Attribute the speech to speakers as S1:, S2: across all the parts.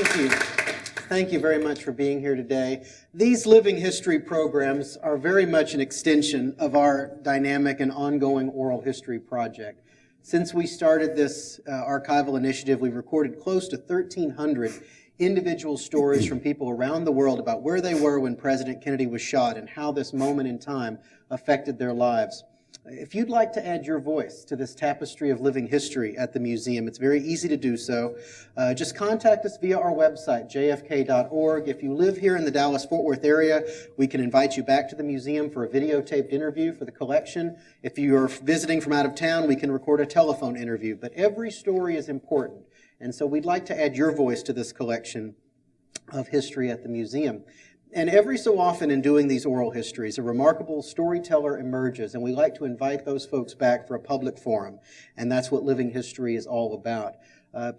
S1: Thank you. Thank you very much for being here today. These living history programs are very much an extension of our dynamic and ongoing oral history project. Since we started this archival initiative, we've recorded close to 1,300 individual stories from people around the world about where they were when President Kennedy was shot and how this moment in time affected their lives. If you'd like to add your voice to this tapestry of living history at the museum, it's very easy to do so. Just contact us via our website, jfk.org. If you live here in the Dallas-Fort Worth area, we can invite you back to the museum for a videotaped interview for the collection. If you are visiting from out of town, we can record a telephone interview. But every story is important, and so we'd like to add your voice to this collection of history at the museum. And every so often in doing these oral histories, a remarkable storyteller emerges, and we like to invite those folks back for a public forum, and that's what living history is all about.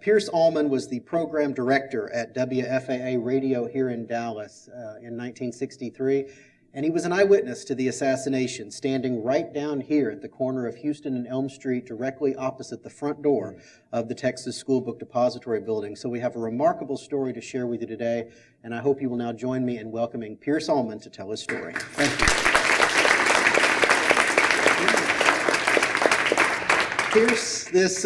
S1: Pierce Allman was the program director at WFAA-Radio here in Dallas in 1963, and he was an eyewitness to the assassination, standing right down here at the corner of Houston and Elm Street, directly opposite the front door of the Texas School Book Depository building. So we have a remarkable story to share with you today, and I hope you will now join me in welcoming Pierce Allman to tell his story. Thank you. Pierce, this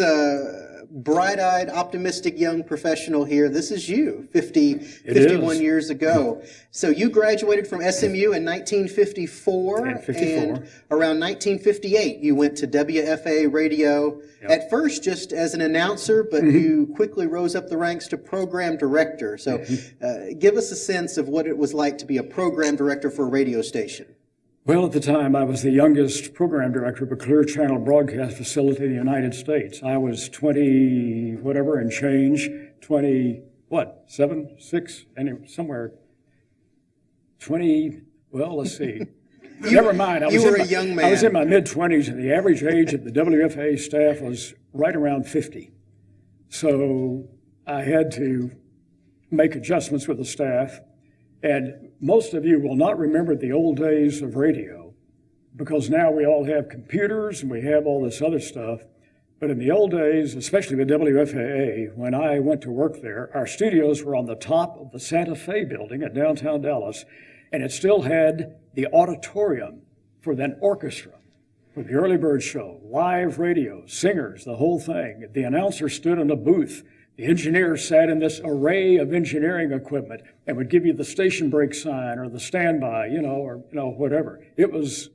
S1: bright-eyed, optimistic young professional here, this is you, 51 years ago. So you graduated from SMU in 1954, and around 1958 you went to WFAA-Radio, at first just as an announcer, but you quickly rose up the ranks to program director. So give us a sense of what it was like to be a program director for a radio station.
S2: Well, at the time, I was the youngest program director of a clear channel broadcast facility in the United States. I was 20, whatever, and change, 7, 6, anyway, somewhere, 20, well, let's see. Never mind.
S1: You were a young man.
S2: I was in my mid-20s, and the average age of the WFAA staff was right around 50. So I had to make adjustments with the staff. And most of you will not remember the old days of radio, because now we all have computers and we have all this other stuff. But in the old days, especially with WFAA, when I went to work there, our studios were on the top of the Santa Fe building at downtown Dallas, and it still had the auditorium for that orchestra, for the early bird show, live radio, singers, the whole thing. The announcer stood in a booth. The engineer sat in this array of engineering equipment and would give you the station break sign or the standby, or whatever. It was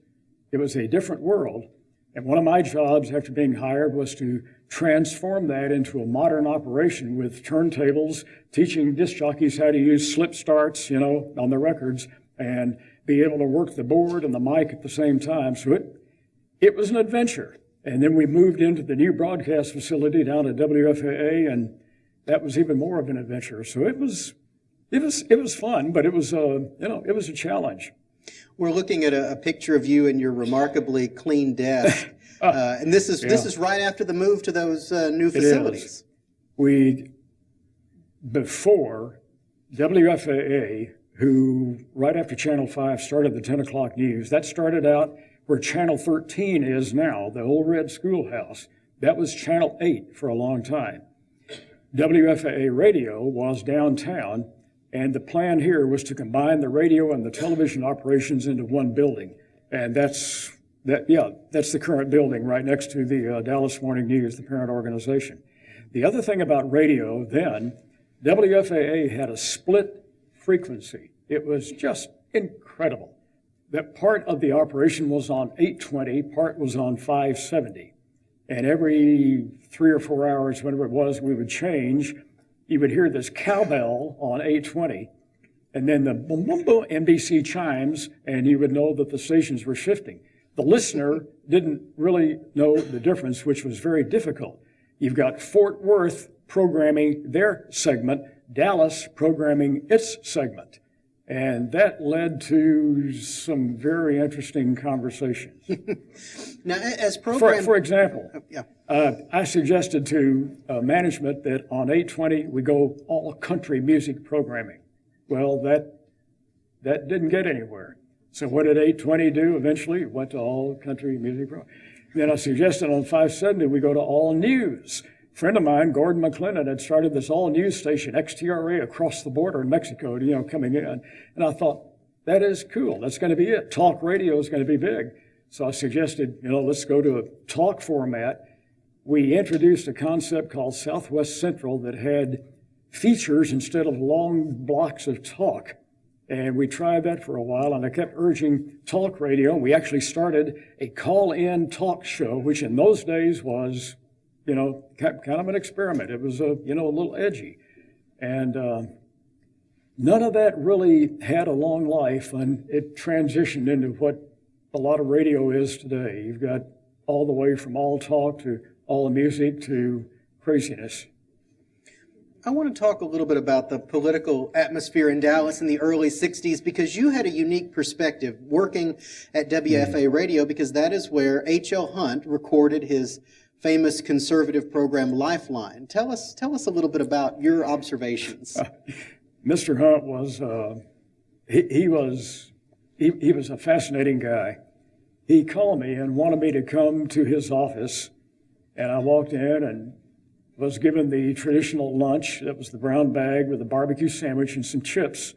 S2: a different world. And one of my jobs after being hired was to transform that into a modern operation with turntables, teaching disc jockeys how to use slip starts, on the records, and be able to work the board and the mic at the same time. So it was an adventure. And then we moved into the new broadcast facility down at WFAA, and that was even more of an adventure. So it was fun, but it was a challenge.
S1: We're looking at a picture of you in your remarkably clean desk, and this is right after the move to those new facilities.
S2: Before WFAA, who right after Channel 5 started the 10 o'clock news, that started out where Channel 13 is now, the old red schoolhouse. That was Channel 8 for a long time. WFAA Radio was downtown, and the plan here was to combine the radio and the television operations into one building. And that's the current building right next to the Dallas Morning News, the parent organization. The other thing about radio then, WFAA had a split frequency. It was just incredible. That part of the operation was on 820, part was on 570. And every 3 or 4 hours, whenever it was, we would change. You would hear this cowbell on 820, and then the boom, boom, boom, NBC chimes, and you would know that the stations were shifting. The listener didn't really know the difference, which was very difficult. You've got Fort Worth programming their segment, Dallas programming its segment. And that led to some very interesting conversations.
S1: Now, as program...
S2: For example, I suggested to management that on 820 we go all country music programming. Well, that didn't get anywhere. So what did 820 do eventually? It went to all country music programming. Then I suggested on 570 we go to all news. friend of mine, Gordon McClellan, had started this all-news station, XTRA, across the border in Mexico, coming in. And I thought, that is cool. That's going to be it. Talk radio is going to be big. So I suggested, let's go to a talk format. We introduced a concept called Southwest Central that had features instead of long blocks of talk. And we tried that for a while, and I kept urging talk radio. We actually started a call-in talk show, which in those days was, kind of an experiment. It was, a little edgy. And none of that really had a long life, and it transitioned into what a lot of radio is today. You've got all the way from all talk to all the music to craziness.
S1: I want to talk a little bit about the political atmosphere in Dallas in the early 60s, because you had a unique perspective working at WFAA-Radio, because that is where H.L. Hunt recorded his famous conservative program Lifeline. Tell us a little bit about your observations.
S2: Mr. Hunt was he was a fascinating guy. He called me and wanted me to come to his office, and I walked in and was given the traditional lunch. That was the brown bag with a barbecue sandwich and some chips.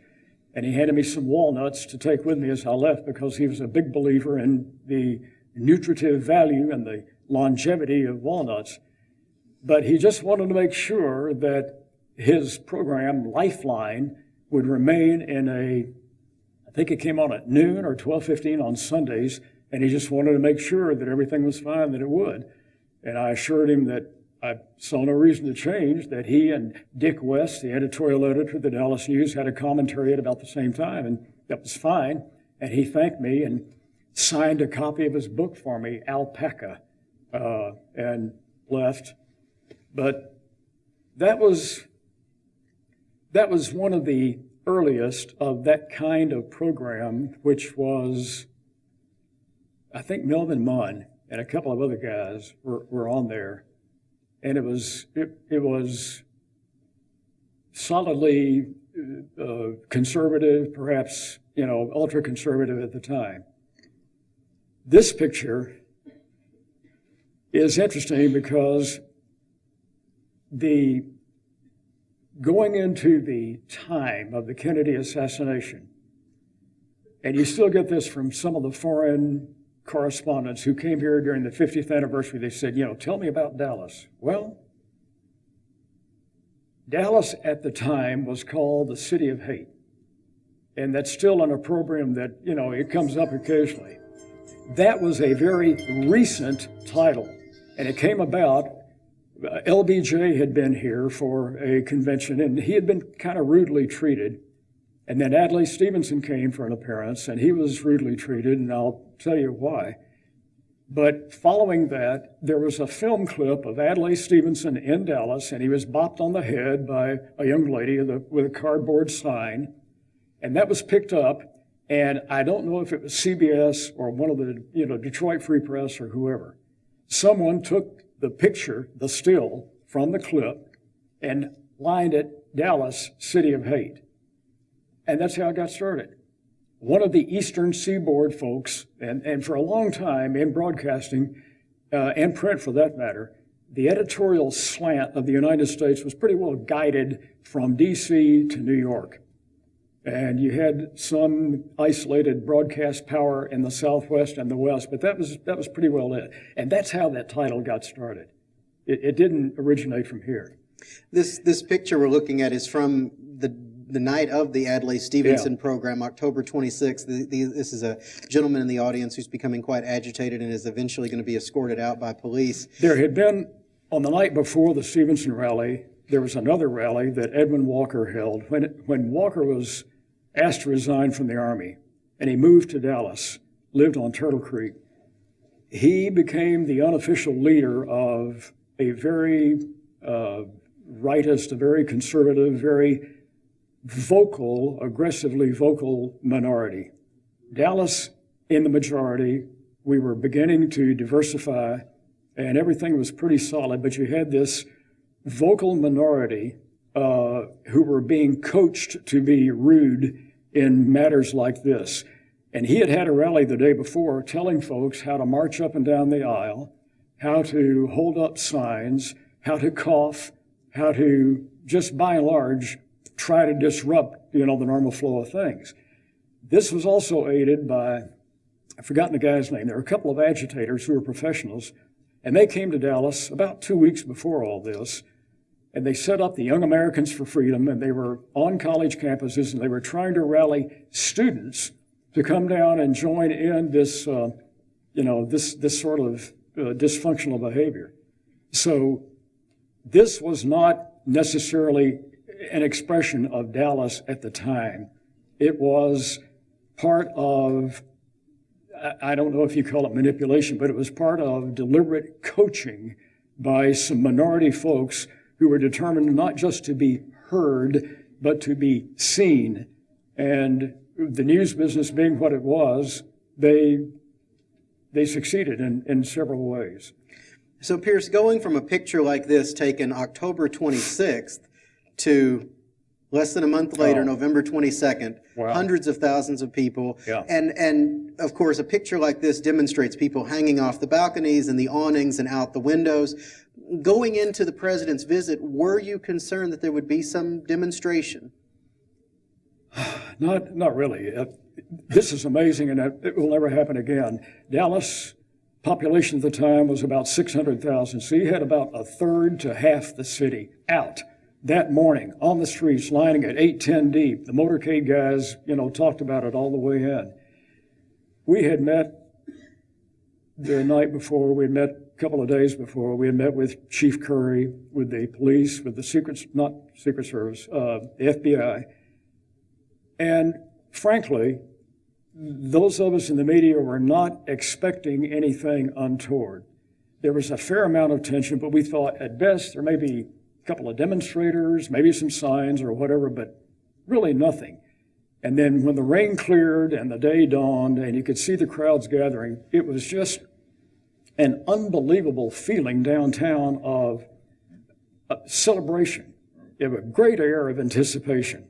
S2: And he handed me some walnuts to take with me as I left, because he was a big believer in the nutritive value and the longevity of walnuts. But he just wanted to make sure that his program, Lifeline, would remain in I think it came on at noon or 12:15 on Sundays, and he just wanted to make sure that everything was fine, that it would. And I assured him that I saw no reason to change, that he and Dick West, the editorial editor of the Dallas News, had a commentary at about the same time, and that was fine. And he thanked me and signed a copy of his book for me, Alpaca, and left. But that was one of the earliest of that kind of program, which was, I think Melvin Munn and a couple of other guys were on there. And it was solidly conservative, perhaps, ultra-conservative at the time. This picture is interesting because going into the time of the Kennedy assassination, and you still get this from some of the foreign correspondents who came here during the 50th anniversary. They said, tell me about Dallas. Well, Dallas at the time was called the City of Hate. And that's still on a program that, it comes up occasionally. That was a very recent title. And it came about, LBJ had been here for a convention, and he had been kind of rudely treated. And then Adlai Stevenson came for an appearance, and he was rudely treated, and I'll tell you why. But following that, there was a film clip of Adlai Stevenson in Dallas, and he was bopped on the head by a young lady with a cardboard sign, and that was picked up. And I don't know if it was CBS or one of the Detroit Free Press or whoever. Someone took the picture, the still from the clip, and lined it Dallas, City of Hate. And that's how it got started. One of the Eastern Seaboard folks, and for a long time in broadcasting, and print for that matter, the editorial slant of the United States was pretty well guided from D.C. to New York. And you had some isolated broadcast power in the Southwest and the West, but that was pretty well it. And that's how that title got started. It didn't originate from here.
S1: This picture we're looking at is from the night of the Adlai Stevenson program, October 26th. This is a gentleman in the audience who's becoming quite agitated and is eventually going to be escorted out by police.
S2: There had been, on the night before the Stevenson rally, there was another rally that Edwin Walker held. When Walker was asked to resign from the Army, and he moved to Dallas, lived on Turtle Creek, he became the unofficial leader of a very rightist, a very conservative, very vocal, aggressively vocal minority. Dallas in the majority, we were beginning to diversify, and everything was pretty solid, but you had this vocal minority who were being coached to be rude in matters like this. And he had had a rally the day before telling folks how to march up and down the aisle, how to hold up signs, how to cough, how to just by and large try to disrupt, the normal flow of things. This was also aided by, I've forgotten the guy's name. There were a couple of agitators who were professionals, and they came to Dallas about 2 weeks before all this, and they set up the Young Americans for Freedom, and they were on college campuses, and they were trying to rally students to come down and join in this, this sort of dysfunctional behavior. So this was not necessarily an expression of Dallas at the time. It was part of, I don't know if you call it manipulation, but it was part of deliberate coaching by some minority folks who were determined not just to be heard, but to be seen. And the news business being what it was, they succeeded in several ways.
S1: So Pierce, going from a picture like this taken October 26th to less than a month later, November 22nd,
S2: Wow.
S1: hundreds of thousands of people.
S2: Yeah.
S1: And of course, a picture like this demonstrates people hanging off the balconies and the awnings and out the windows. Going into the president's visit, were you concerned that there would be some demonstration?
S2: Not really. This is amazing, and it will never happen again. Dallas population at the time was about 600,000, so you had about a third to half the city out that morning on the streets, lining at 8-10 deep. The motorcade guys, talked about it all the way in. We had met the night before. We had met a couple of days before. We had met with Chief Curry, with the police, with the Secret Service, the FBI. And frankly, those of us in the media were not expecting anything untoward. There was a fair amount of tension, but we thought at best there may be a couple of demonstrators, maybe some signs or whatever, but really nothing. And then when the rain cleared and the day dawned and you could see the crowds gathering, it was just an unbelievable feeling downtown of celebration. You have a great air of anticipation.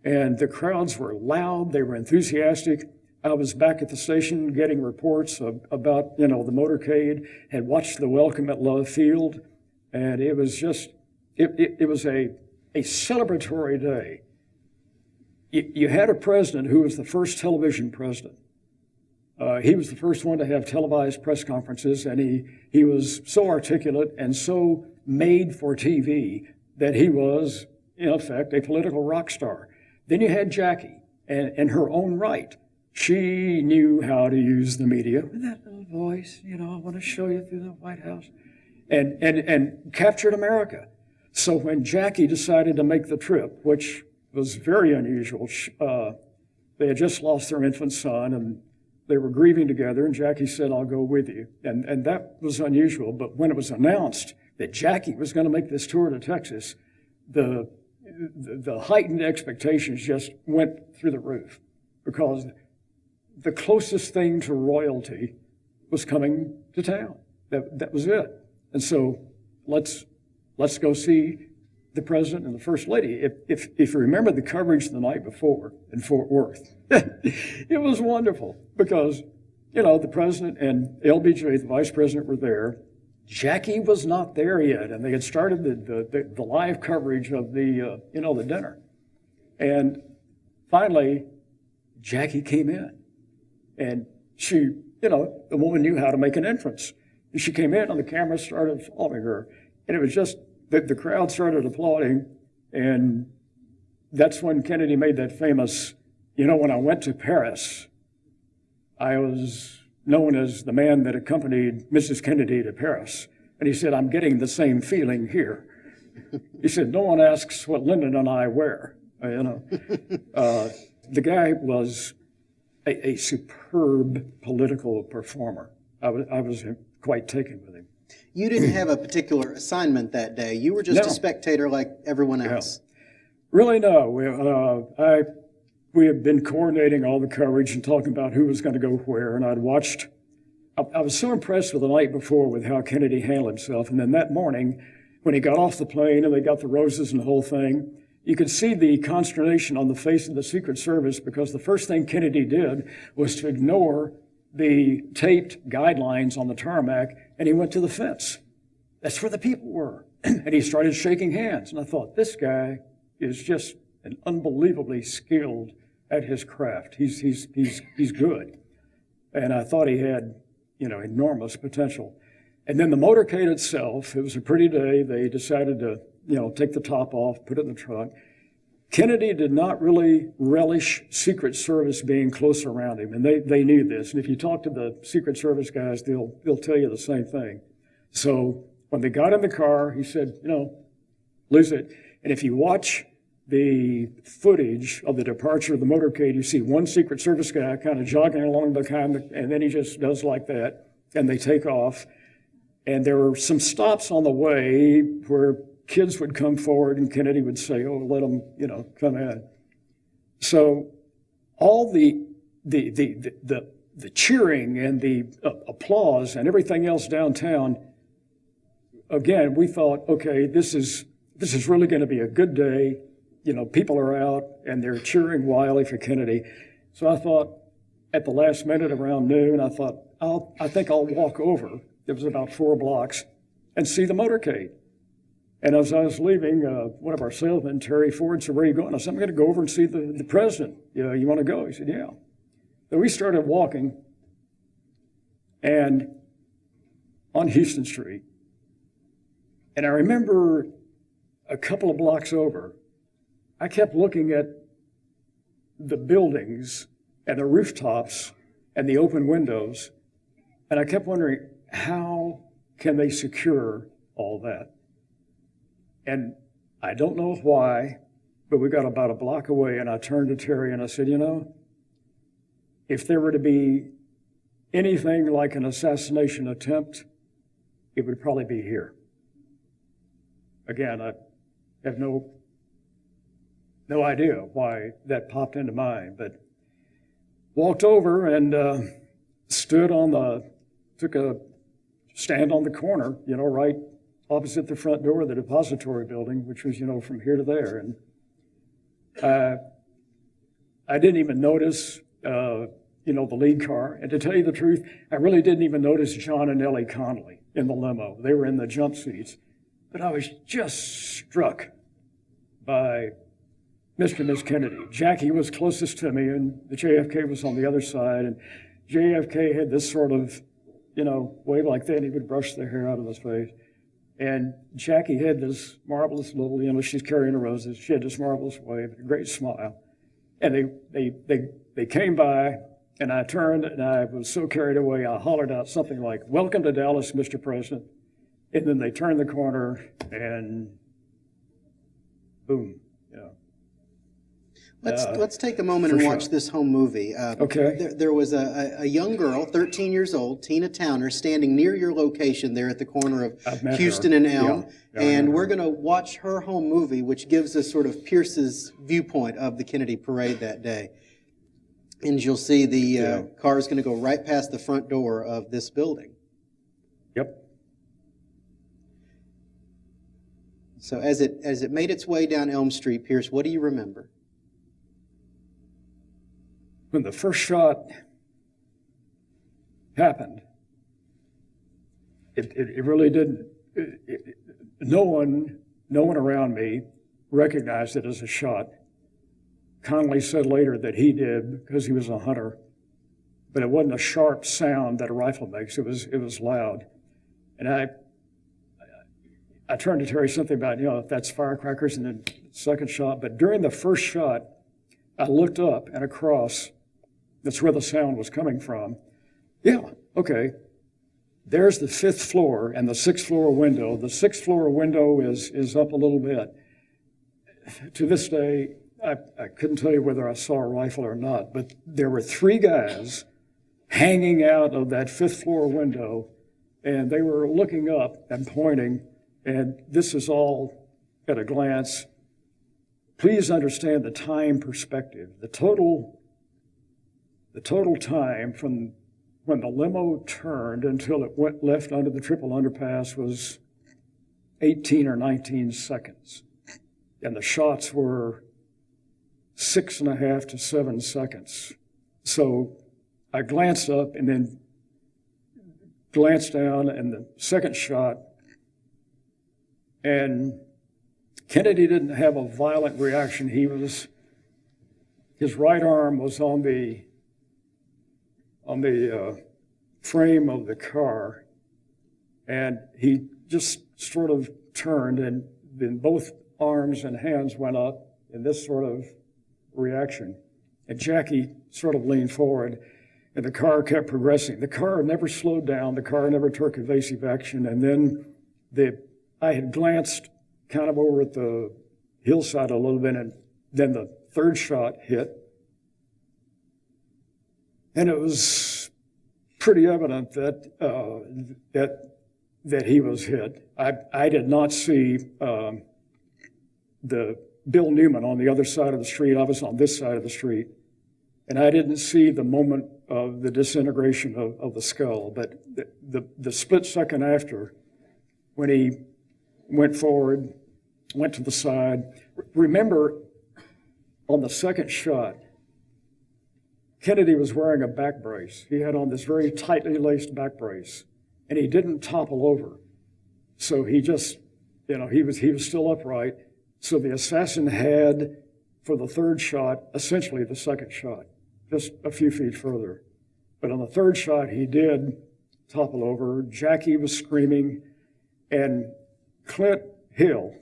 S2: And the crowds were loud, they were enthusiastic. I was back at the station getting reports about, the motorcade, had watched the welcome at Love Field, and it was just, it was a celebratory day. You had a president who was the first television president. He was the first one to have televised press conferences, and he was so articulate and so made for TV that he was, in effect, a political rock star. Then you had Jackie, and in her own right, she knew how to use the media with that little voice, I want to show you through the White House, and captured America. So when Jackie decided to make the trip, which was very unusual, they had just lost their infant son, and they were grieving together, and Jackie said, "I'll go with you." And that was unusual, but when it was announced that Jackie was going to make this tour to Texas, the heightened expectations just went through the roof, because the closest thing to royalty was coming to town. That was it. And so let's go see the president and the first lady. If you remember the coverage the night before in Fort Worth, it was wonderful because, the president and LBJ, the vice president, were there. Jackie was not there yet, and they had started the live coverage of the dinner. And finally, Jackie came in, and she, the woman knew how to make an entrance. And she came in, and the camera started following her, and it was just the crowd started applauding, and that's when Kennedy made that famous, when I went to Paris, I was known as the man that accompanied Mrs. Kennedy to Paris. And he said, "I'm getting the same feeling here." He said, "No one asks what Lyndon and I wear." The guy was a superb political performer. I was quite taken with him.
S1: You didn't have a particular assignment that day. You were just a spectator like everyone else.
S2: Really, no. We had been coordinating all the coverage and talking about who was going to go where, and I'd watched. I was so impressed with the night before with how Kennedy handled himself, and then that morning, when he got off the plane and they got the roses and the whole thing, you could see the consternation on the face of the Secret Service, because the first thing Kennedy did was to ignore the taped guidelines on the tarmac, and he went to the fence. That's where the people were. And he started shaking hands. And I thought, this guy is just an unbelievably skilled at his craft. He's good. And I thought he had, enormous potential. And then the motorcade itself, it was a pretty day. They decided to, take the top off, put it in the trunk. Kennedy did not really relish Secret Service being close around him, and they knew this. And if you talk to the Secret Service guys, they'll tell you the same thing. So when they got in the car, he said, lose it. And if you watch the footage of the departure of the motorcade, you see one Secret Service guy kind of jogging along behind, and then he just does like that, and they take off. And there were some stops on the way where kids would come forward and Kennedy would say, oh, let them, come in. So all the cheering and the applause and everything else downtown, again, we thought, okay, this is really going to be a good day. People are out and they're cheering wildly for Kennedy. So I thought at the last minute around noon, I thought, I think I'll walk over. It was about 4 blocks and see the motorcade. And as I was leaving, one of our salesmen, Terry Ford, said, where are you going? I said, I'm going to go over and see the president. You want to go? He said, yeah. So we started walking, and on Houston Street. And I remember a couple of blocks over, I kept looking at the buildings and the rooftops and the open windows, and I kept wondering, how can they secure all that? And I don't know why, but we got about a block away, and I turned to Terry and I said, if there were to be anything like an assassination attempt, it would probably be here. Again, I have no idea why that popped into mind, but walked over and took a stand on the corner, right opposite the front door of the depository building, which was, from here to there. And I didn't even notice, the lead car. And to tell you the truth, I really didn't even notice John and Ellie Connolly in the limo. They were in the jump seats. But I was just struck by Mr. and Miss Kennedy. Jackie was closest to me, and the JFK was on the other side. And JFK had this sort of, wave like that. He would brush the hair out of his face. And Jackie had this marvelous little, she's carrying the roses. She had this marvelous wave, a great smile. And they came by, and I turned, and I was so carried away, I hollered out something like, "Welcome to Dallas, Mr. President." And then they turned the corner, and boom,
S1: Let's take a moment and watch this home movie.
S2: Okay.
S1: There was a young girl, 13 years old, Tina Towner, standing near your location there at the corner of Houston and Elm.
S2: Yeah,
S1: and we're going to watch her home movie, which gives us sort of Pierce's viewpoint of the Kennedy parade that day. And you'll see the car is going to go right past the front door of this building.
S2: Yep.
S1: So as it made its way down Elm Street, Pierce, what do you remember?
S2: When the first shot happened, it really didn't. No one around me recognized it as a shot. Connolly said later that he did because he was a hunter, but it wasn't a sharp sound that a rifle makes. It was loud, and I turned to Terry something about if that's firecrackers, and then second shot. But during the first shot, I looked up and across. That's where the sound was coming from. Yeah, okay. There's the 5th floor and the 6th floor window. The 6th floor window is up a little bit. To this day, I couldn't tell you whether I saw a rifle or not, but there were 3 guys hanging out of that 5th floor window, and they were looking up and pointing, and this is all at a glance. Please understand the time perspective. The total time from when the limo turned until it went left under the triple underpass was 18 or 19 seconds. And the shots were 6.5 to 7 seconds. So I glanced up and then glanced down, and the second shot And Kennedy didn't have a violent reaction. His right arm was on the frame of the car, and he just sort of turned, and then both arms and hands went up in this sort of reaction. And Jackie sort of leaned forward, and the car kept progressing. The car never slowed down. The car never took evasive action. And then I had glanced kind of over at the hillside a little bit, and then the third shot hit. And it was pretty evident that he was hit. I did not see the Bill Newman on the other side of the street. I was on this side of the street, and I didn't see the moment of the disintegration of the skull. But the split second after, when he went forward, went to the side. Remember, on the second shot, Kennedy was wearing a back brace. He had on this very tightly laced back brace, and he didn't topple over. So he just, he was still upright. So the assassin had, for the third shot, essentially the second shot, just a few feet further. But on the third shot, he did topple over. Jackie was screaming, and Clint Hill,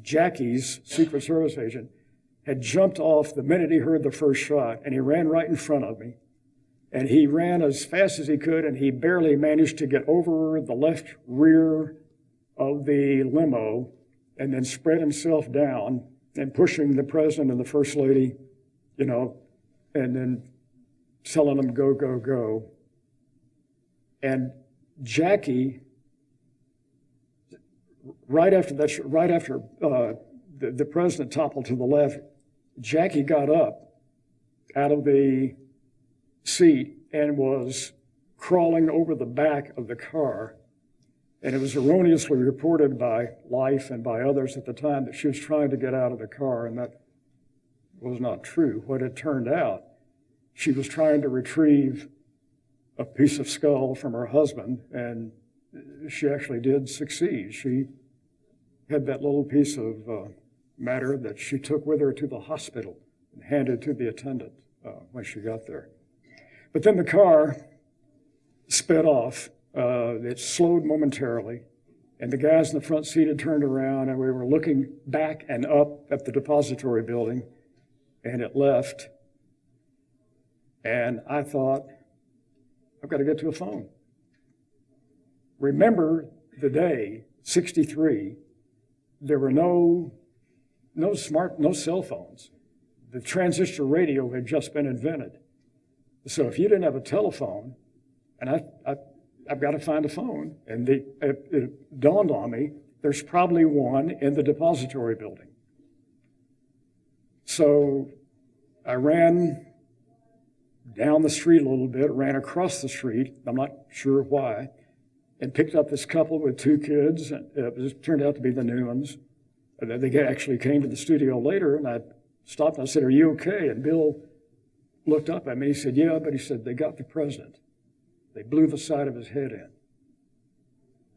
S2: Jackie's Secret Service agent, had jumped off the minute he heard the first shot, and he ran right in front of me. And he ran as fast as he could, and he barely managed to get over the left rear of the limo and then spread himself down and pushing the president and the first lady, and then telling them, go, go, go. And Jackie, right after the president toppled to the left, Jackie got up out of the seat and was crawling over the back of the car. And it was erroneously reported by Life and by others at the time that she was trying to get out of the car, and that was not true. What it turned out, she was trying to retrieve a piece of skull from her husband, and she actually did succeed. She had that little piece of matter that she took with her to the hospital and handed to the attendant when she got there. But then the car sped off. It slowed momentarily, and the guys in the front seat had turned around, and we were looking back and up at the depository building, and it left. And I thought, I've got to get to a phone. Remember the day, 63, there were no cell phones. The transistor radio had just been invented. So if you didn't have a telephone, and I've got to find a phone, and it dawned on me, there's probably one in the depository building. So I ran down the street a little bit, ran across the street, I'm not sure why, and picked up this couple with two kids. And it turned out to be the Newmans. They actually came to the studio later, and I stopped and I said, "Are you okay?" And Bill looked up at me. He said, "Yeah," but he said, "They got the president. They blew the side of his head in."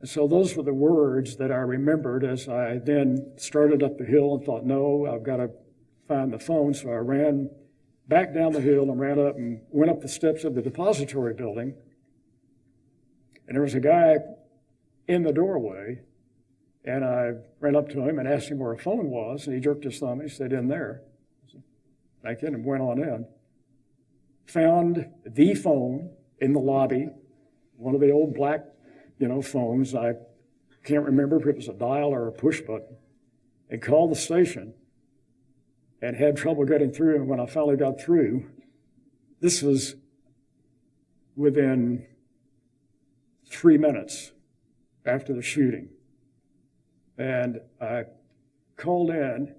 S2: And so those were the words that I remembered as I then started up the hill and thought, no, I've got to find the phone. So I ran back down the hill and ran up and went up the steps of the depository building. And there was a guy in the doorway, and I ran up to him and asked him where a phone was, and he jerked his thumb and he said, "In there." I said, "Thank you," and went on in. Found the phone in the lobby, one of the old black, phones. I can't remember if it was a dial or a push button, and called the station and had trouble getting through. And when I finally got through, this was within 3 minutes after the shooting. And I called in,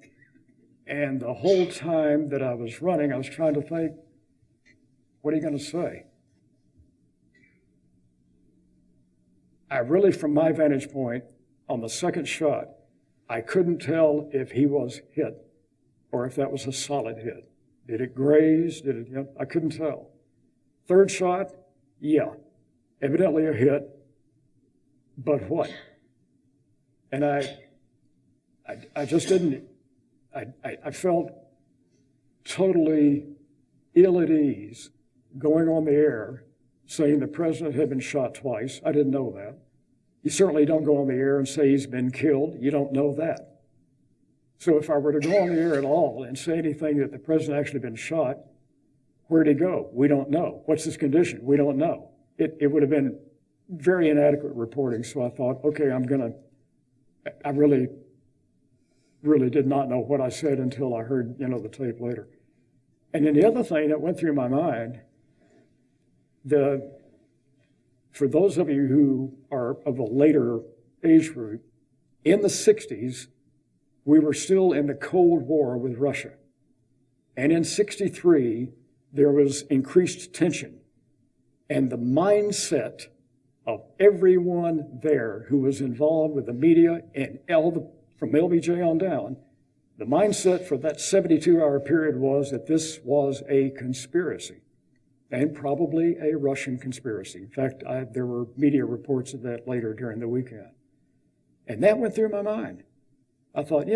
S2: and the whole time that I was running, I was trying to think, what are you going to say? I really, from my vantage point, on the second shot, I couldn't tell if he was hit or if that was a solid hit. Did it graze? I couldn't tell. Third shot, yeah, evidently a hit, but what? And I just didn't, I felt totally ill at ease going on the air saying the president had been shot twice. I didn't know that. You certainly don't go on the air and say he's been killed. You don't know that. So if I were to go on the air at all and say anything that the president actually been shot, where'd he go? We don't know. What's his condition? We don't know. It would have been very inadequate reporting. So I thought, okay, I really did not know what I said until I heard, the tape later. And then the other thing that went through my mind, for those of you who are of a later age group, in the 60s, we were still in the Cold War with Russia. And in 63, there was increased tension. And the mindset of everyone there who was involved with the media and from LBJ on down, the mindset for that 72-hour period was that this was a conspiracy, and probably a Russian conspiracy. In fact, there were media reports of that later during the weekend. And that went through my mind. I thought,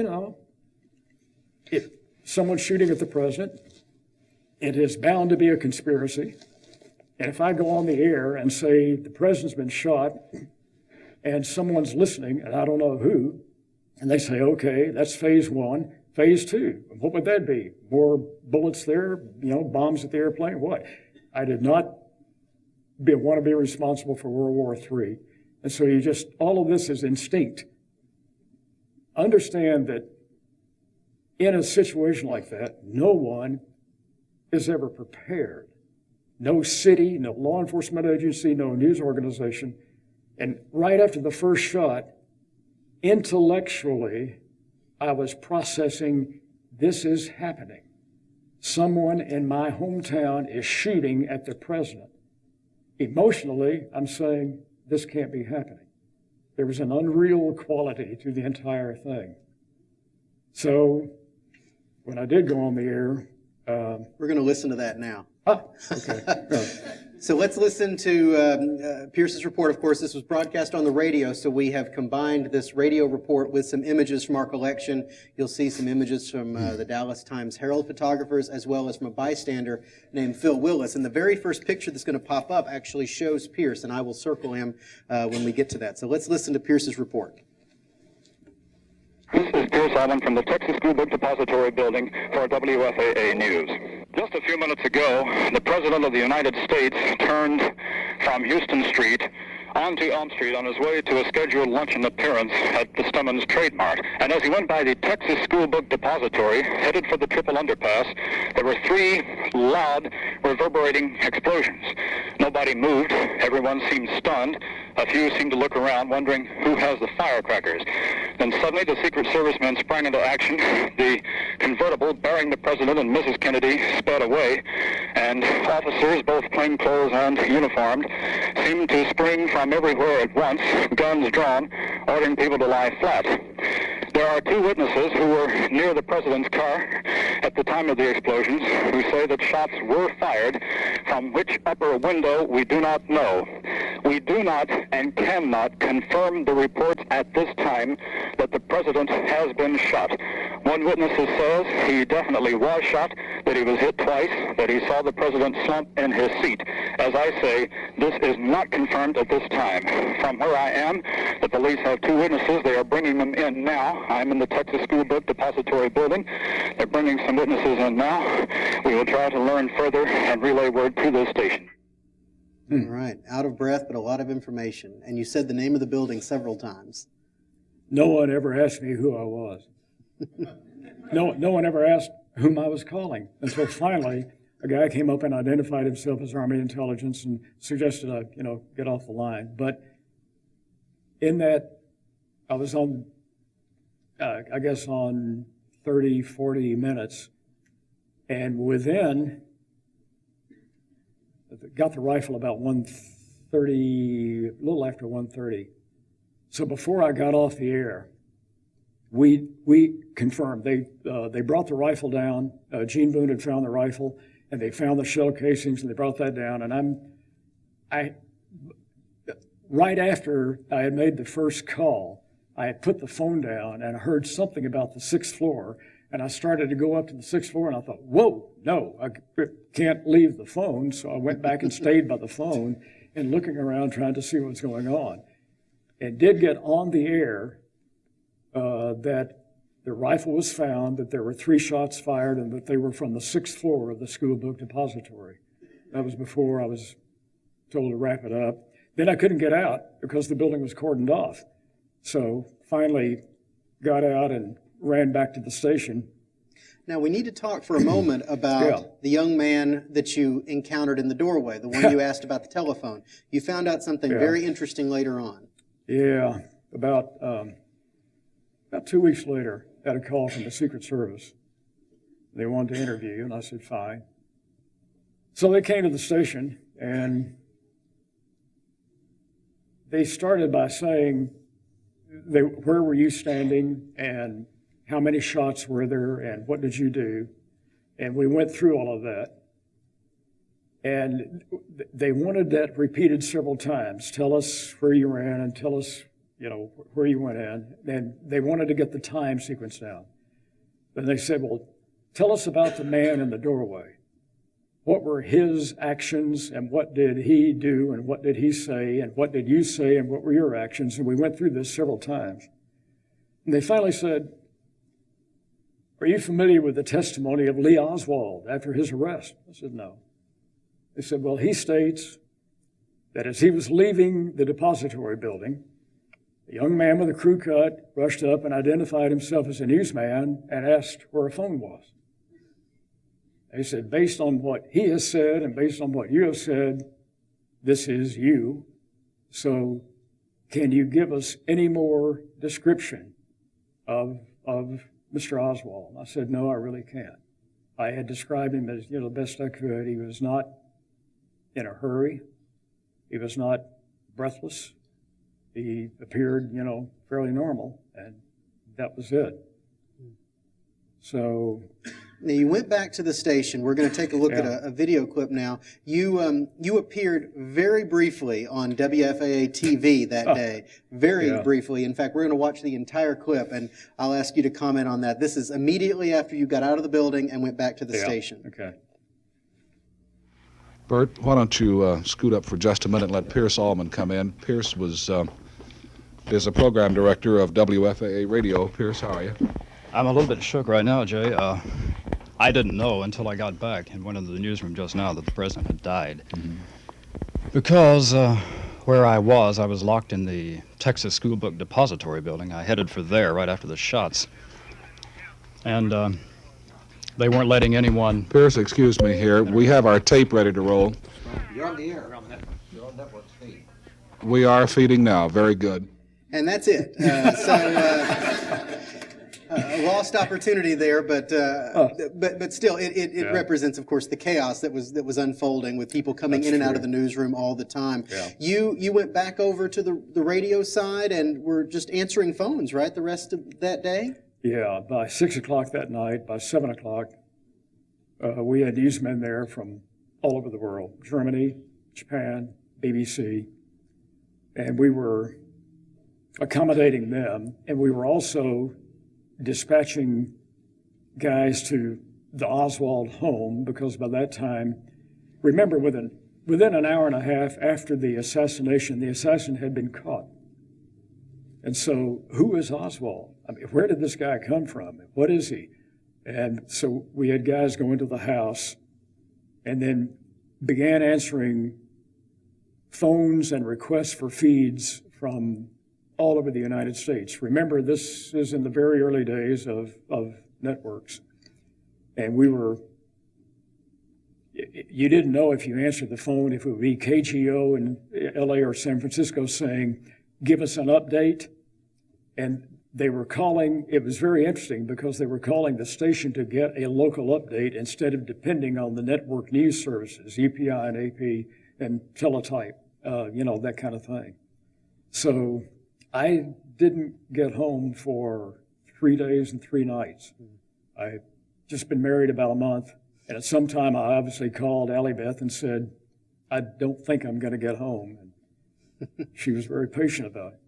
S2: if someone's shooting at the president, it is bound to be a conspiracy. And if I go on the air and say the president's been shot and someone's listening, and I don't know who, and they say, okay, that's phase one. Phase two, what would that be? More bullets there, bombs at the airplane, what? I did not want to be responsible for World War III. And so all of this is instinct. Understand that in a situation like that, no one is ever prepared. No city, no law enforcement agency, no news organization. And right after the first shot, intellectually, I was processing, this is happening. Someone in my hometown is shooting at the president. Emotionally, I'm saying, this can't be happening. There was an unreal quality to the entire thing. So when I did go on the air...
S1: We're going to listen to that now.
S2: Okay.
S1: So let's listen to Pierce's report. Of course, this was broadcast on the radio, so we have combined this radio report with some images from our collection. You'll see some images from the Dallas Times Herald photographers, as well as from a bystander named Phil Willis. And the very first picture that's going to pop up actually shows Pierce, and I will circle him when we get to that. So let's listen to Pierce's report.
S3: This is Pierce Allman from the Texas School Book Depository building for WFAA News. Just a few minutes ago, the President of the United States turned from Houston Street onto Elm Street on his way to a scheduled luncheon appearance at the Stummins Trade Mart. And as he went by the Texas School Book Depository, headed for the triple underpass, there were three loud, reverberating explosions. Nobody moved. Everyone seemed stunned. A few seemed to look around, wondering who has the firecrackers. Then suddenly the Secret Service men sprang into action. The convertible bearing the President and Mrs. Kennedy sped away, and officers, both plainclothes and uniformed, seemed to spring from everywhere at once, guns drawn, ordering people to lie flat. There are two witnesses who were near the President's car at the time of the explosions who say that shots were fired from which upper window we do not know. We do not and cannot confirm the reports at this time that the President has been shot. One witness says he definitely was shot, that he was hit twice, that he saw the President slump in his seat. As I say, this is not confirmed at this time. From where I am, the police have two witnesses. They are bringing them in now. I'm in the Texas School Book Depository building. They're bringing some witnesses in now. We will try to learn further and relay word to this station.
S1: All right. Out of breath, but a lot of information. And you said the name of the building several times.
S2: No one ever asked me who I was. No one ever asked whom I was calling until finally a guy came up and identified himself as Army Intelligence and suggested I, get off the line. But in that, I was on, I guess on 30, 40 minutes, and got the rifle about 1:30, a little after 1:30. So before I got off the air, we confirmed. They brought the rifle down. Gene Boone had found the rifle, and they found the shell casings, and they brought that down. And right after I had made the first call, I had put the phone down and I heard something about the 6th floor, and I started to go up to the 6th floor, and I thought, whoa, no, I can't leave the phone. So I went back and stayed by the phone and looking around trying to see what's going on. And did get on the air that the rifle was found, that there were 3 shots fired, and that they were from the 6th floor of the School Book Depository. That was before I was told to wrap it up. Then I couldn't get out because the building was cordoned off. So finally got out and ran back to the station.
S1: Now, we need to talk for a moment about the young man that you encountered in the doorway, the one you asked about the telephone. You found out something very interesting later on.
S2: Yeah, about 2 weeks later, I had a call from the Secret Service. They wanted to interview you, and I said, fine. So they came to the station, and they started by saying, where were you standing, and how many shots were there, and what did you do? And we went through all of that. And they wanted that repeated several times. Tell us where you ran, and tell us, where you went in. And they wanted to get the time sequence down. Then they said, well, tell us about the man in the doorway. What were his actions, and what did he do, and what did he say, and what did you say, and what were your actions? And we went through this several times. And they finally said, are you familiar with the testimony of Lee Oswald after his arrest? I said, no. They said, well, he states that as he was leaving the depository building, a young man with a crew cut rushed up and identified himself as a newsman and asked where a phone was. They said, based on what he has said and based on what you have said, this is you. So can you give us any more description of Mr. Oswald? I said, no, I really can't. I had described him as, the best I could. He was not in a hurry. He was not breathless. He appeared, fairly normal, and that was it. So
S1: now you went back to the station. We're going to take a look at a video clip now. You appeared very briefly on WFAA TV that day, very briefly. In fact, we're going to watch the entire clip, and I'll ask you to comment on that. This is immediately after you got out of the building and went back to the station.
S2: Okay.
S4: Bert, why don't you scoot up for just a minute and let Pierce Allman come in. Pierce is a program director of WFAA-Radio. Pierce, how are you?
S5: I'm a little bit shook right now, Jay. I didn't know until I got back and went into the newsroom just now that the president had died. Mm-hmm. Because where I was locked in the Texas School Book Depository building. I headed for there right after the shots. And they weren't letting anyone...
S4: Pierce, excuse me here. We have our tape ready to roll.
S6: You're on the air. You're on network feed.
S4: We are feeding now. Very good.
S1: And that's it. A lost opportunity there, but still, it represents, of course, the chaos that was unfolding with people coming in and out of the newsroom all the time. Yeah. You went back over to the radio side and were just answering phones, right, the rest of that day?
S2: Yeah, by 6 o'clock that night, by 7 o'clock, we had newsmen there from all over the world, Germany, Japan, BBC, and we were accommodating them, and we were also dispatching guys to the Oswald home, because by that time, remember, within an hour and a half after the assassination, the assassin had been caught. And so, who is Oswald? I mean, where did this guy come from? What is he? And so we had guys go into the house and then began answering phones and requests for feeds from all over the United States. Remember, this is in the very early days of networks. And you didn't know if you answered the phone if it would be KGO in LA or San Francisco saying, give us an update. And they were calling, it was very interesting because they were calling the station to get a local update instead of depending on the network news services, UPI and AP and teletype, that kind of thing. So I didn't get home for 3 days and 3 nights. I'd just been married about a month, and at some time I obviously called Allie Beth and said, I don't think I'm going to get home. And she was very patient about it.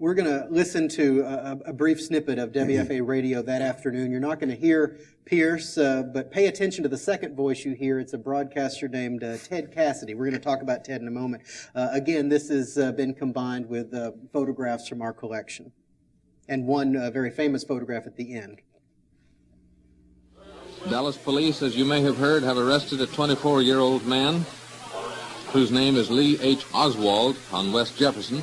S1: We're going to listen to a brief snippet of WFAA Radio that afternoon. You're not going to hear Pierce, but pay attention to the second voice you hear. It's a broadcaster named Ted Cassidy. We're going to talk about Ted in a moment. Again, this has been combined with photographs from our collection, and one very famous photograph at the end.
S7: Dallas police, as you may have heard, have arrested a 24-year-old man whose name is Lee H. Oswald on West Jefferson.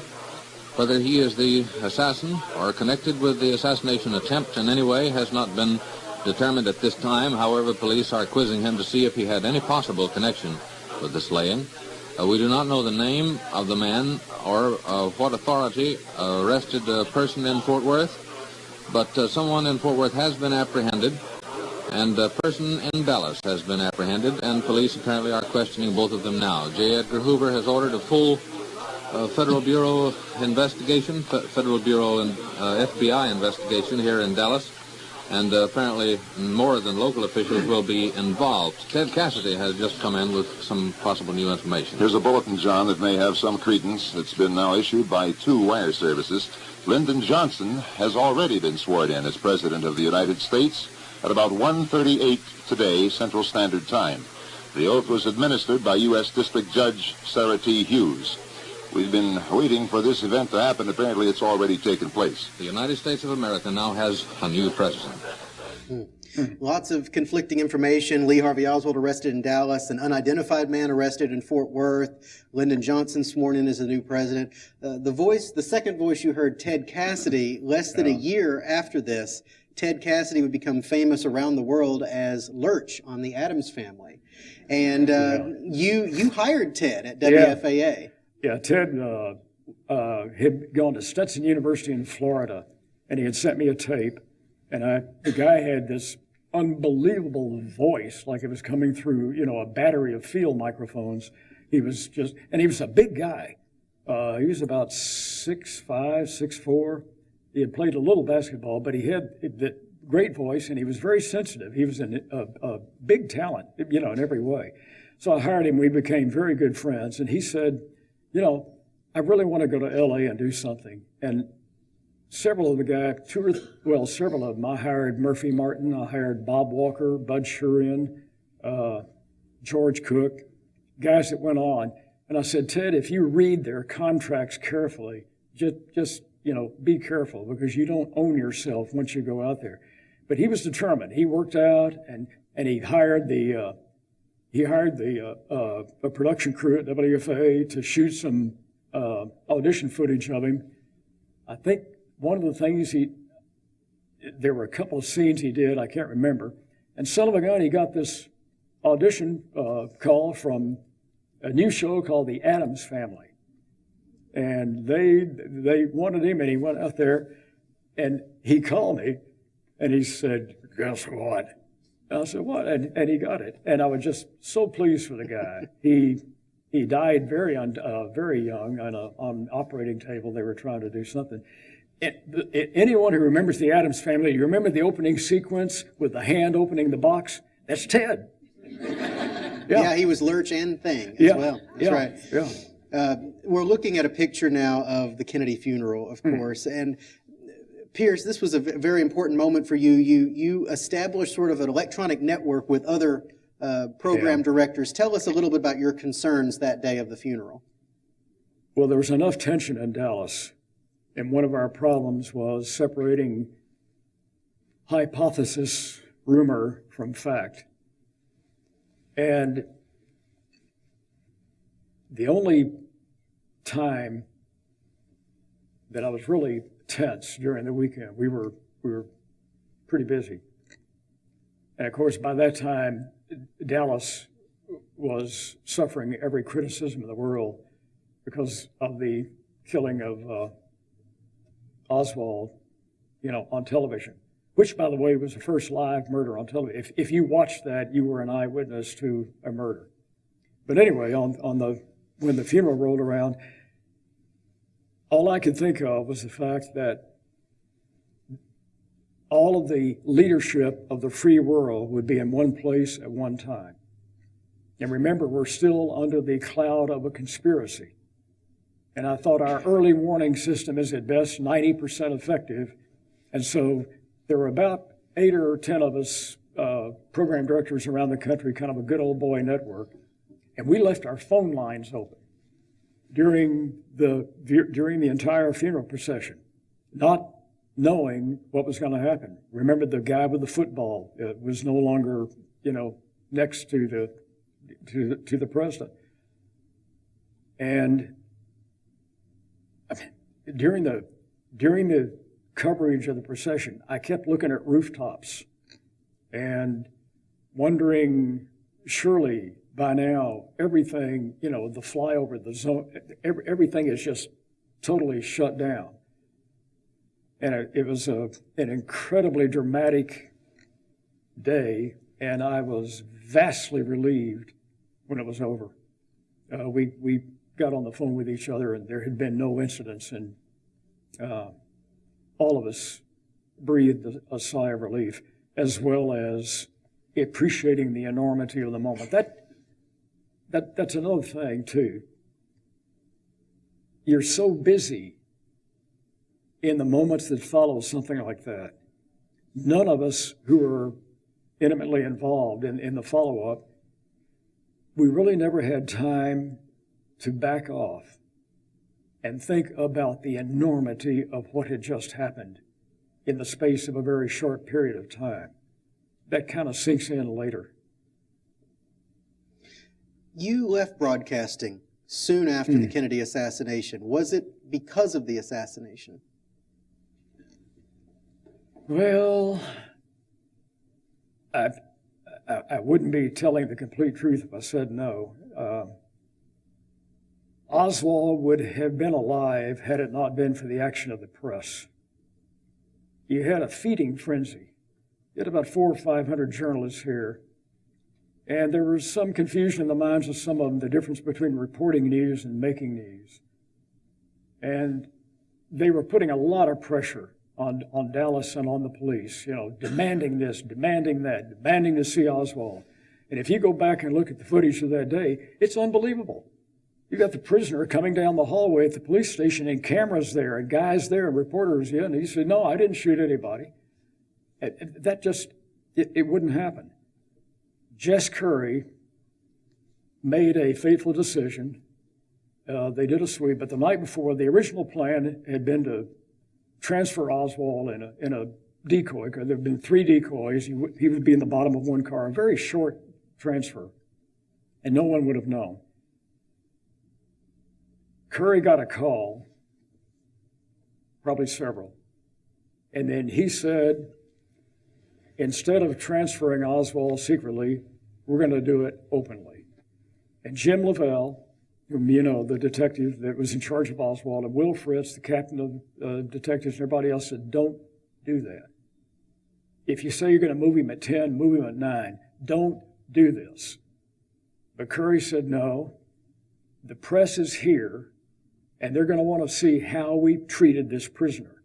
S7: Whether he is the assassin or connected with the assassination attempt in any way has not been determined at this time. However, police are quizzing him to see if he had any possible connection with the slaying. We do not know the name of the man or what authority arrested a person in Fort Worth, but someone in Fort Worth has been apprehended, and a person in Dallas has been apprehended, and police apparently are questioning both of them now. J. Edgar Hoover has ordered a full Federal Bureau investigation, Federal Bureau and FBI investigation here in Dallas, and apparently more than local officials will be involved. Ted Cassidy has just come in with some possible new information.
S8: Here's a bulletin, John, that may have some credence. It's been now issued by 2 wire services. Lyndon Johnson has already been sworn in as President of the United States at about 1:38 today, Central Standard Time. The oath was administered by U.S. District Judge Sarah T. Hughes. We've been waiting for this event to happen. Apparently, it's already taken place.
S7: The United States of America now has a new president.
S1: Lots of conflicting information. Lee Harvey Oswald arrested in Dallas, an unidentified man arrested in Fort Worth, Lyndon Johnson sworn in as the new president. The second voice you heard, Ted Cassidy, less than a year after this, Ted Cassidy would become famous around the world as Lurch on the Addams Family. And you hired Ted at WFAA.
S2: Yeah, Ted had gone to Stetson University in Florida, and he had sent me a tape, and the guy had this unbelievable voice, like it was coming through, a battery of field microphones. He was a big guy. He was about 6'5", 6'4". He had played a little basketball, but he had the great voice, and he was very sensitive. He was a big talent, in every way. So I hired him. We became very good friends, and he said, I really want to go to L.A. and do something. And several of the guys, several of them, I hired Murphy Martin, I hired Bob Walker, Bud Shurian, George Cook, guys that went on. And I said, Ted, if you read their contracts carefully, just be careful, because you don't own yourself once you go out there. But he was determined. He worked out, and he hired the a production crew at WFAA to shoot some audition footage of him. I think one of the things there were a couple of scenes he did, I can't remember. And son of a gun, he got this audition call from a new show called The Addams Family. And they wanted him, and he went out there, and he called me, and he said, guess what? And I said, what? And he got it. And I was just so pleased for the guy. He died very young on an operating table. They were trying to do something. Anyone who remembers the Addams Family, you remember the opening sequence with the hand opening the box? That's Ted.
S1: Yeah, he was Lurch and Thing as well. That's right.
S2: Yeah.
S1: We're looking at a picture now of the Kennedy funeral, of course, and Pierce, this was a very important moment for you. You established sort of an electronic network with other program directors. Tell us a little bit about your concerns that day of the funeral.
S2: Well, there was enough tension in Dallas, and one of our problems was separating hypothesis, rumor, from fact. And the only time that I was really tense during the weekend, we were pretty busy. And of course, by that time, Dallas was suffering every criticism in the world because of the killing of Oswald, on television, which, by the way, was the first live murder on television. If you watched that, you were an eyewitness to a murder. But anyway, when the funeral rolled around, all I could think of was the fact that all of the leadership of the free world would be in one place at one time. And remember, we're still under the cloud of a conspiracy. And I thought our early warning system is at best 90% effective. And so there were about 8 or 10 of us program directors around the country, kind of a good old boy network. And we left our phone lines open during the entire funeral procession, not knowing what was going to happen. Remember, the guy with the football was no longer, next to the president. And I mean, during the coverage of the procession, I kept looking at rooftops and wondering, surely by now everything, the flyover, the zone, everything is just totally shut down. And it was an incredibly dramatic day, and I was vastly relieved when it was over. We got on the phone with each other, and there had been no incidents, and all of us breathed a sigh of relief, as well as appreciating the enormity of the moment. That's another thing, too. You're so busy in the moments that follow something like that. None of us who are intimately involved in the follow-up, we really never had time to back off and think about the enormity of what had just happened in the space of a very short period of time. That kind of sinks in later.
S1: You left broadcasting soon after the Kennedy assassination. Was it because of the assassination?
S2: Well, I wouldn't be telling the complete truth if I said no. Oswald would have been alive had it not been for the action of the press. You had a feeding frenzy. You had about 400 or 500 journalists here, and there was some confusion in the minds of some of them, the difference between reporting news and making news. And they were putting a lot of pressure on Dallas and on the police, demanding this, demanding that, demanding to see Oswald. And if you go back and look at the footage of that day, it's unbelievable. You got the prisoner coming down the hallway at the police station, and cameras there, and guys there, and reporters, and he said, "No, I didn't shoot anybody." That just, it wouldn't happen. Jess Curry made a fateful decision. They did a sweep, but the night before, the original plan had been to transfer Oswald in a decoy. There had been 3 decoys. He would be in the bottom of one car, a very short transfer, and no one would have known. Curry got a call, probably several, and then he said, instead of transferring Oswald secretly, we're going to do it openly. And Jim Lavelle, whom the detective that was in charge of Oswald, and Will Fritz, the captain of detectives, and everybody else said, don't do that. If you say you're going to move him at 10, move him at 9. Don't do this. But Curry said, no, the press is here, and they're going to want to see how we treated this prisoner.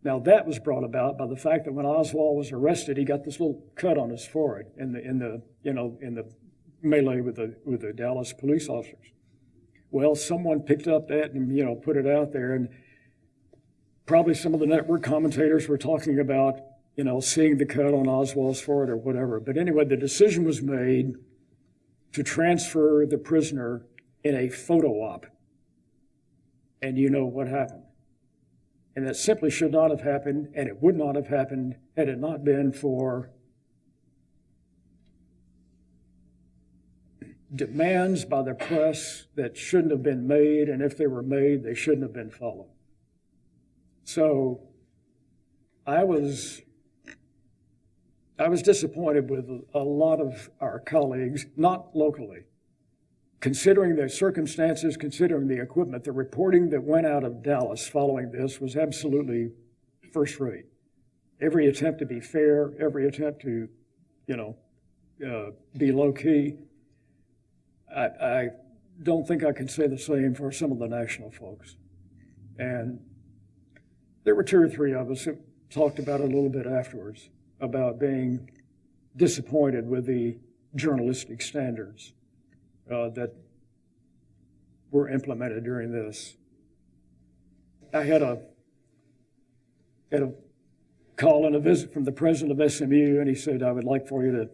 S2: Now, that was brought about by the fact that when Oswald was arrested, he got this little cut on his forehead in the melee with the Dallas police officers. Well, someone picked up that and put it out there, and probably some of the network commentators were talking about seeing the cut on Oswald's forehead or whatever. But anyway, the decision was made to transfer the prisoner in a photo op. And you know what happened. And that simply should not have happened, and it would not have happened had it not been for demands by the press that shouldn't have been made, and if they were made, they shouldn't have been followed. So I was disappointed with a lot of our colleagues, not locally. Considering the circumstances, considering the equipment, the reporting that went out of Dallas following this was absolutely first rate. Every attempt to be fair, every attempt to, be low key. I don't think I can say the same for some of the national folks. And there were 2 or 3 of us who talked about it a little bit afterwards, about being disappointed with the journalistic standards that were implemented during this. I had a call and a visit from the president of SMU, and he said, I would like for you to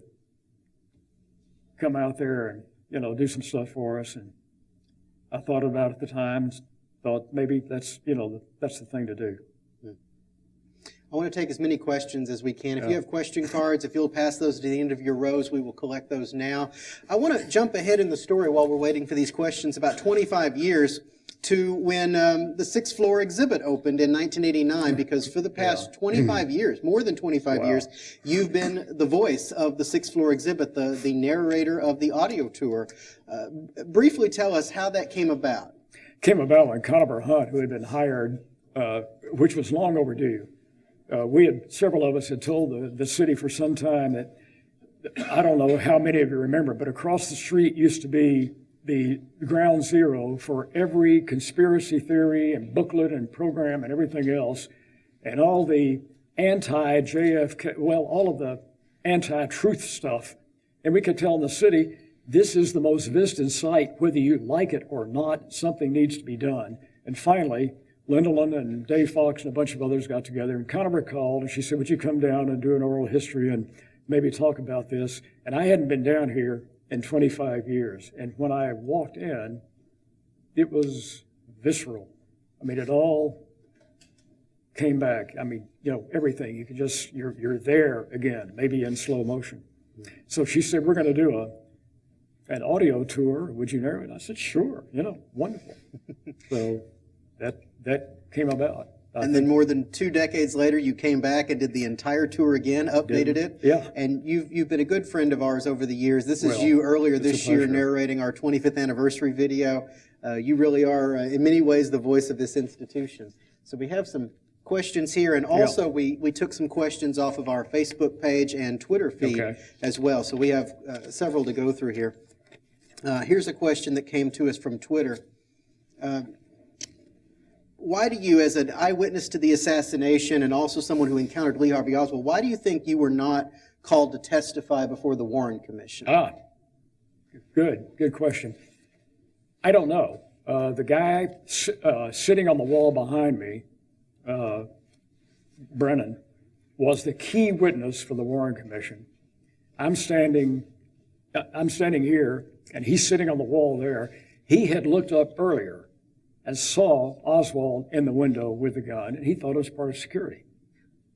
S2: come out there and, do some stuff for us. And I thought about it at the time, thought maybe that's the thing to do.
S1: I want to take as many questions as we can. If you have question cards, if you'll pass those to the end of your rows, we will collect those now. I want to jump ahead in the story while we're waiting for these questions about 25 years to when the sixth floor exhibit opened in 1989, because for the past 25 years, more than 25 years, you've been the voice of the sixth floor exhibit, the narrator of the audio tour. Briefly tell us how that came about.
S2: Came about when Conover Hunt, who had been hired, which was long overdue. Several of us had told the city for some time that, I don't know how many of you remember, but across the street used to be the ground zero for every conspiracy theory and booklet and program and everything else, and all the anti-JFK, all of the anti-truth stuff. And we could tell in the city, this is the most visited site, whether you like it or not, something needs to be done. And finally, Lindeland and Dave Fox and a bunch of others got together, and Conover called, and she said, would you come down and do an oral history and maybe talk about this? And I hadn't been down here in 25 years. And when I walked in, it was visceral. I mean, it all came back. I mean, everything. You can just, you're there again, maybe in slow motion. So she said, we're going to do an audio tour. Would you narrate? I said, sure, wonderful. So that came about.
S1: And then more than 2 decades later, you came back and did the entire tour again, updated it.
S2: Yeah.
S1: And you've been a good friend of ours over the years. This is you earlier this year narrating our 25th anniversary video. You really are, in many ways, the voice of this institution. So we have some questions here, and also we took some questions off of our Facebook page and Twitter feed as well. So we have several to go through here. Here's a question that came to us from Twitter. Why do you, as an eyewitness to the assassination and also someone who encountered Lee Harvey Oswald, why do you think you were not called to testify before the Warren Commission?
S2: Good question. I don't know. The guy sitting on the wall behind me, Brennan, was the key witness for the Warren Commission. I'm standing here, and he's sitting on the wall there. He had looked up earlier and saw Oswald in the window with the gun, and he thought it was part of security.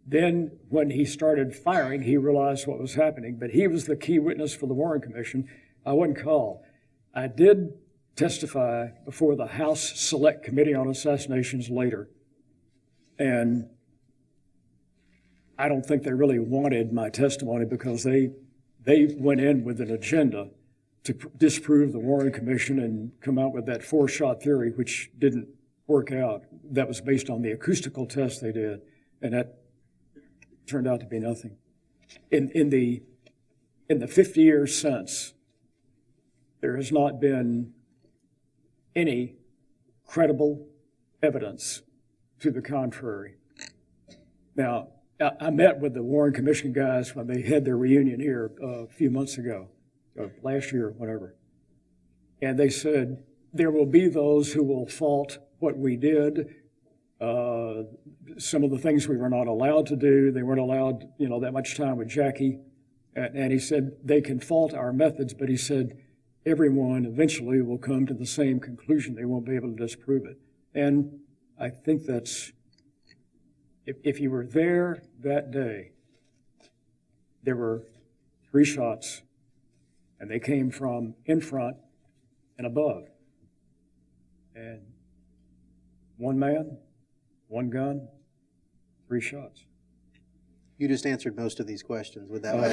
S2: Then when he started firing, he realized what was happening, but he was the key witness for the Warren Commission. I wasn't called. I did testify before the House Select Committee on Assassinations later, and I don't think they really wanted my testimony because they went in with an agenda to disprove the Warren Commission and come out with that 4-shot theory, which didn't work out. That was based on the acoustical test they did, and that turned out to be nothing. In the 50 years since, there has not been any credible evidence to the contrary. Now, I met with the Warren Commission guys when they had their reunion here a few months ago. Last year, whatever. And they said, there will be those who will fault what we did, some of the things we were not allowed to do. They weren't allowed, that much time with Jackie. And he said, they can fault our methods, but he said, everyone eventually will come to the same conclusion. They won't be able to disprove it. And I think that's, if you were there that day, there were 3 shots, and they came from in front and above. And 1 man, 1 gun, 3 shots.
S1: You just answered most of these questions with that one.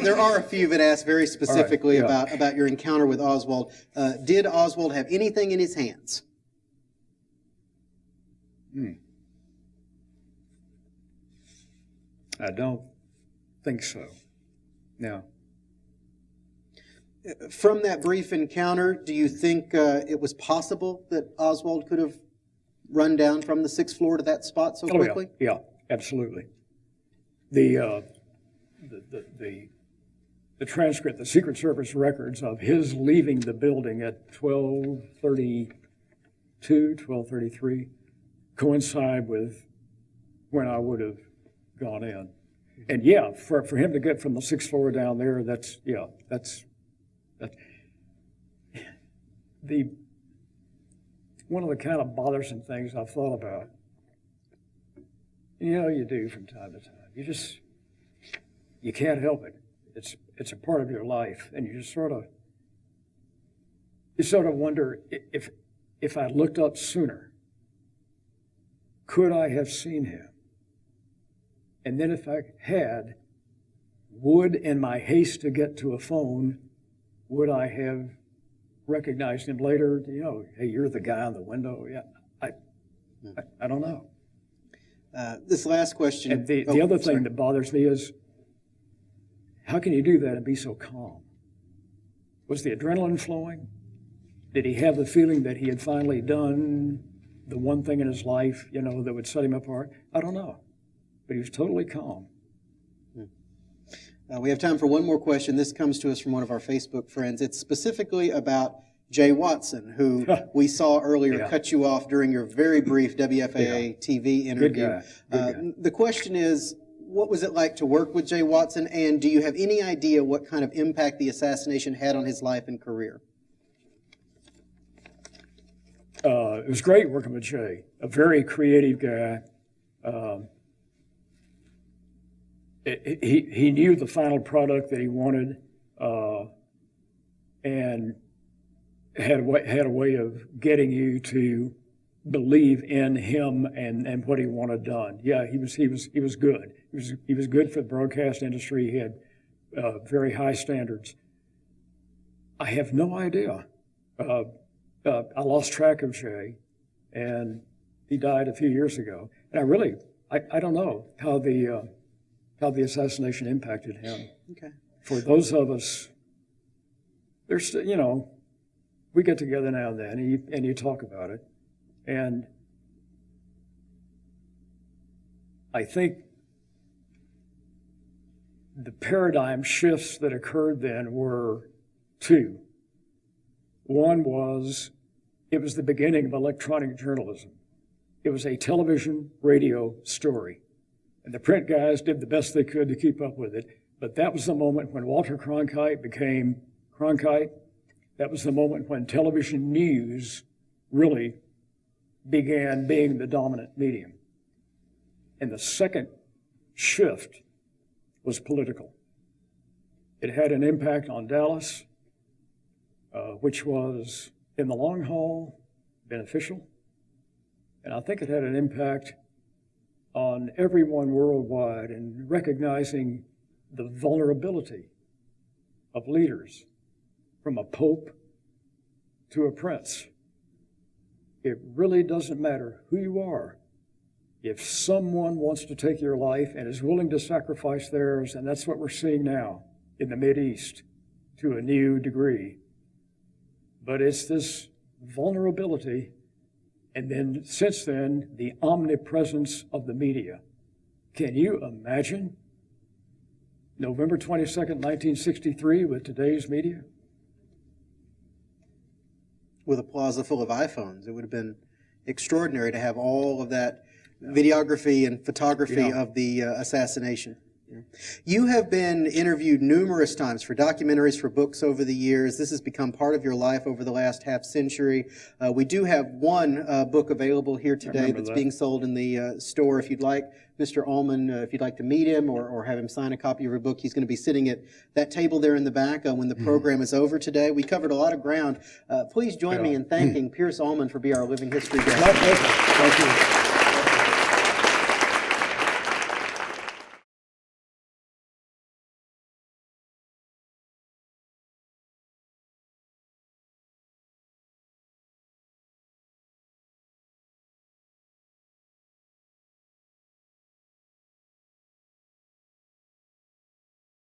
S1: There are a few that ask very specifically about your encounter with Oswald. Did Oswald have anything in his hands?
S2: I don't think so. No.
S1: From that brief encounter, do you think it was possible that Oswald could have run down from the 6th floor to that spot so quickly?
S2: Yeah, absolutely. The transcript, the Secret Service records of his leaving the building at 12:32 12:33 coincide with when I would have gone in. And yeah, for him to get from the 6th floor down there, that's one of the kind of bothersome things I've thought about. You do from time to time. You can't help it. It's a part of your life, and you sort of wonder if I looked up sooner, could I have seen him? And then if I had, would, in my haste to get to a phone, would I have recognized him later? Hey, you're the guy on the window. Yeah, I don't know.
S1: This last question.
S2: And the other thing that bothers me is, how can you do that and be so calm? Was the adrenaline flowing? Did he have the feeling that he had finally done the one thing in his life, that would set him apart? I don't know. But he was totally calm.
S1: We have time for one more question. This comes to us from one of our Facebook friends. It's specifically about Jay Watson, who we saw earlier cut you off during your very brief WFAA TV interview.
S2: Good guy.
S1: The question is, what was it like to work with Jay Watson, and do you have any idea what kind of impact the assassination had on his life and career?
S2: It was great working with Jay, a very creative guy. He knew the final product that he wanted, and had a way of getting you to believe in him and what he wanted done. Yeah, he was good. He was good for the broadcast industry. He had very high standards. I have no idea. I lost track of Jay, and he died a few years ago. And I don't know how the assassination impacted him.
S1: Okay.
S2: For those of us, there's, we get together now and then, and you talk about it. And I think the paradigm shifts that occurred then were two. One was, it was the beginning of electronic journalism. It was a television, radio story. And the print guys did the best they could to keep up with it. But that was the moment when Walter Cronkite became Cronkite. That was the moment when television news really began being the dominant medium. And the second shift was political. It had an impact on Dallas, which was, in the long haul, beneficial. And I think it had an impact on everyone worldwide in recognizing the vulnerability of leaders, from a pope to a prince. It really doesn't matter who you are. If someone wants to take your life and is willing to sacrifice theirs, and that's what we're seeing now in the Mideast to a new degree. But it's this vulnerability, and then since then, the omnipresence of the media. Can you imagine November 22nd, 1963 with today's media?
S1: With a plaza full of iPhones, it would have been extraordinary to have all of that videography and photography of the assassination. You have been interviewed numerous times for documentaries, for books over the years. This has become part of your life over the last half century. We do have one book available here today that's being sold in the store. If you'd like, Mr. Allman, if you'd like to meet him or have him sign a copy of your book, he's going to be sitting at that table there in the back when the program is over today. We covered a lot of ground. Please join me in thanking Pierce Allman for being our living history guest.
S2: My pleasure. Thank you.